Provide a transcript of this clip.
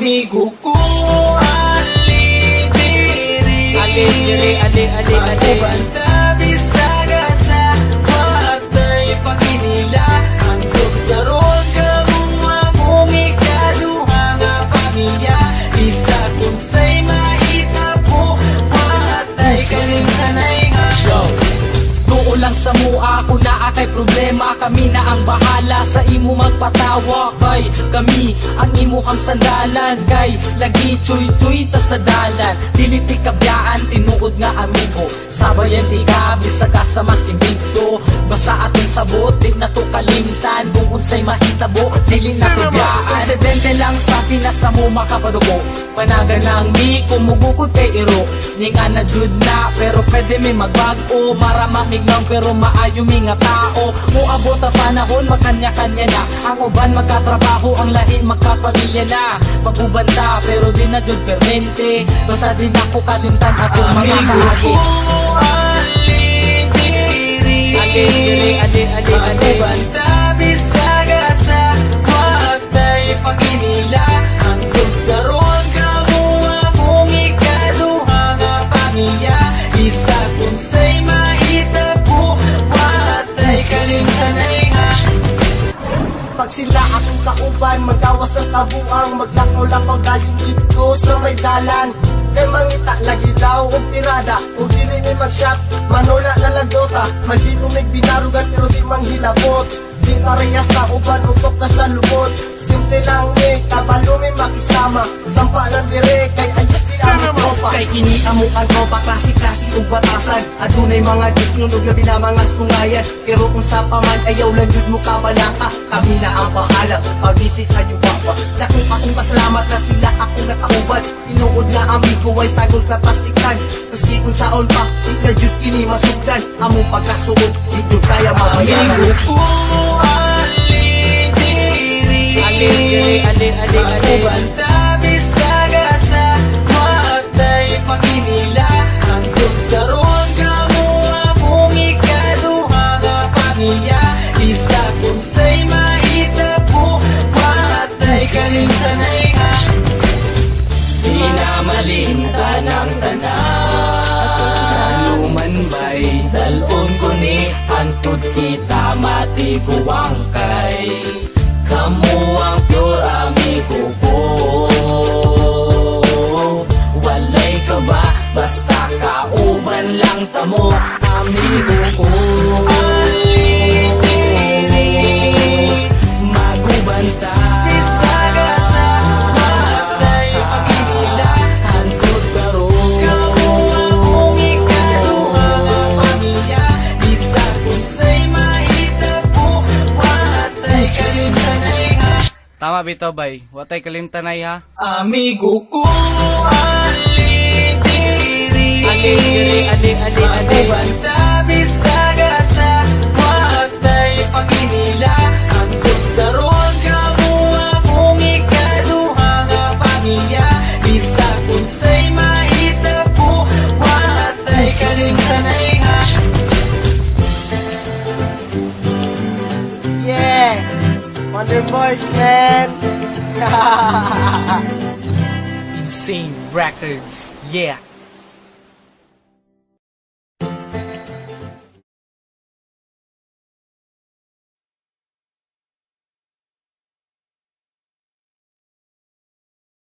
amigo ko. Alidiri, Banta, Bisaga sa matay Panginoon. Ang doktoron kamua mong ikaduha nga pamilya. Isa kung sa'y mahita po, matay kaning kanay nga. Tuo lang sa mua, kung naa kay problema, kami na ang bahala sa imo magpatawa. Kay kami ang imuhang sandalan, kay lagi chuy-chuy ta sa dalan. Dili ti kabyaan, tinuod nga amigo, sabayan ti ka, bisaga sa masking bigto. Basta aton sabot, di na to kalimtan, kung unsay mahitabo, dili na to biyaan. Presidente lang sa pinasa mo makapadugo, panaga lang mi kumugukod kay iro. Ninga na jud na, pero pwede may magbago, maramamig lang pero maayo mi nga tao. Muabot ang panahon, magkanya-kanya na, ang uban magkatrabaho, ang lahi magkapamilya na. Magubanda, pero di na jud permente, basta di na ko kalimtan atong mga kahagi. Banta, Bisaga sa matay Panginoon. Ang doktoron kamua mong ikaduha nga pamilya. Isa kung sa'y mahita po, matay kaning kanay nga. Pag sila akong kauban, magawas ang kabuang, maglakaw-lakaw dayon dito sa may dalan. Kay mangita lagi daw og pirada, o dili ni mag-shop, manula na lagdota. Maldito may binarugan pero di manghilabot. Di pareha sa uban, utok na sa lubot. Simple lang kabalo may makisama. Sampa na dire, kay ayos di ang tropa. Kay kini amo ang tropa, klase-klase ug batasan. Adunay mga disnunog na binamangas tungayan. Pero kung sa paman, ayaw lang jud mo kabalaka. Kami na ang bahala, pag-visit sa iyo papa. Dako akong pasalamat na sila akong nakauban. Tinuod na amigo ay sagol na plastikan. Maski kung saon pa, di na jud kini masugdan. Among pagkasuod, di jud kaya mabayaran. Amigo ko, alidiri, Banta, Bisaga sa matay Panginoon. Ang doktoron kamua mong ikaduha nga pamilya. Isa kung sa'y mahita po, matay kaning tanay nga. Di na malimtan ang tanan, sa lumanbay dalon ko ni antod kita matiguang kay. Kamu ang pure amigo ko. Walay ka ba, basta kauban lang tamo, amigo ko. Magubanta, Bisaga sa matay Panginoon. Ang doktoron kamua mong ikaduha nga pamilya. Isa kung sa'y mahita po, matay kaning tanay nga. Tama bito bay, watay kalimtanay ha. Amigo ko, alidiri, Banta, Bisaga sa matay Panginoon. Ang doktoron kamua mong ikaduha nga pamilya. Isa kung sa'y mahita po, matay kaning tanay nga. Yeah! Wonder Boys, man! Insane Records, yeah.